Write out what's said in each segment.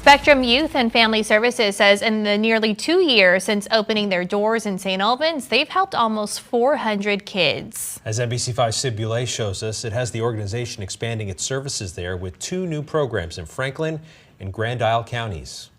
Spectrum Youth and Family Services says in the nearly 2 years since opening their doors in St. Albans, they've helped almost 400 kids. As NBC5's Sid Boulay shows us, it has the organization expanding its services there with 2 new programs in Franklin and Grand Isle counties.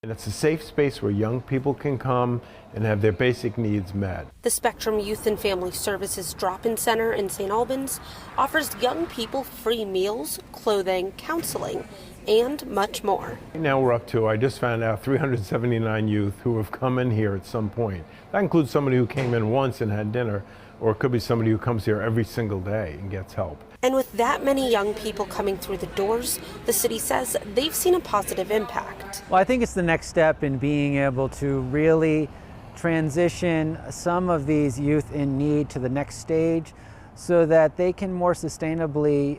And it's a safe space where young people can come and have their basic needs met. The Spectrum Youth and Family Services Drop-In Center in St. Albans offers young people free meals, clothing, counseling, and much more. Now we're up to, I just found out, 379 youth who have come in here at some point. That includes somebody who came in once and had dinner, or it could be somebody who comes here every single day and gets help. And with that many young people coming through the doors, the city says they've seen a positive impact. Well, I think it's the next step in being able to really transition some of these youth in need to the next stage so that they can more sustainably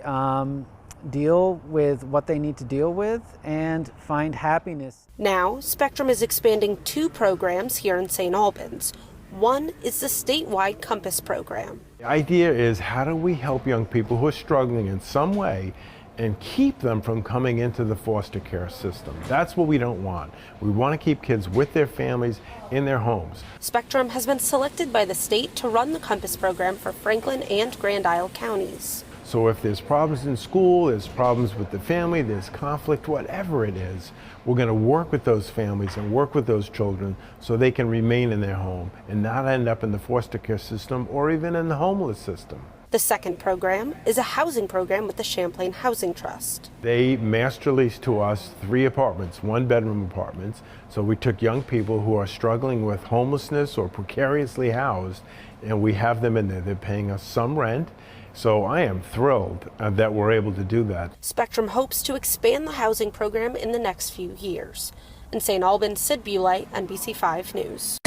deal with what they need to deal with and find happiness. Now, Spectrum is expanding 2 programs here in St. Albans. One is the statewide Compass program. The idea is, how do we help young people who are struggling in some way and keep them from coming into the foster care system? That's what we don't want. We want to keep kids with their families in their homes. Spectrum has been selected by the state to run the Compass program for Franklin and Grand Isle counties. So if there's problems in school, there's problems with the family, there's conflict, whatever it is, we're going to work with those families and work with those children so they can remain in their home and not end up in the foster care system or even in the homeless system. The second program is a housing program with the Champlain Housing Trust. They master leased to us 3 apartments, 1-bedroom apartments. So we took young people who are struggling with homelessness or precariously housed, and we have them in there. They're paying us some rent. So I am thrilled that we're able to do that. Spectrum hopes to expand the housing program in the next few years. In St. Albans, Sid Boulay, NBC5 News.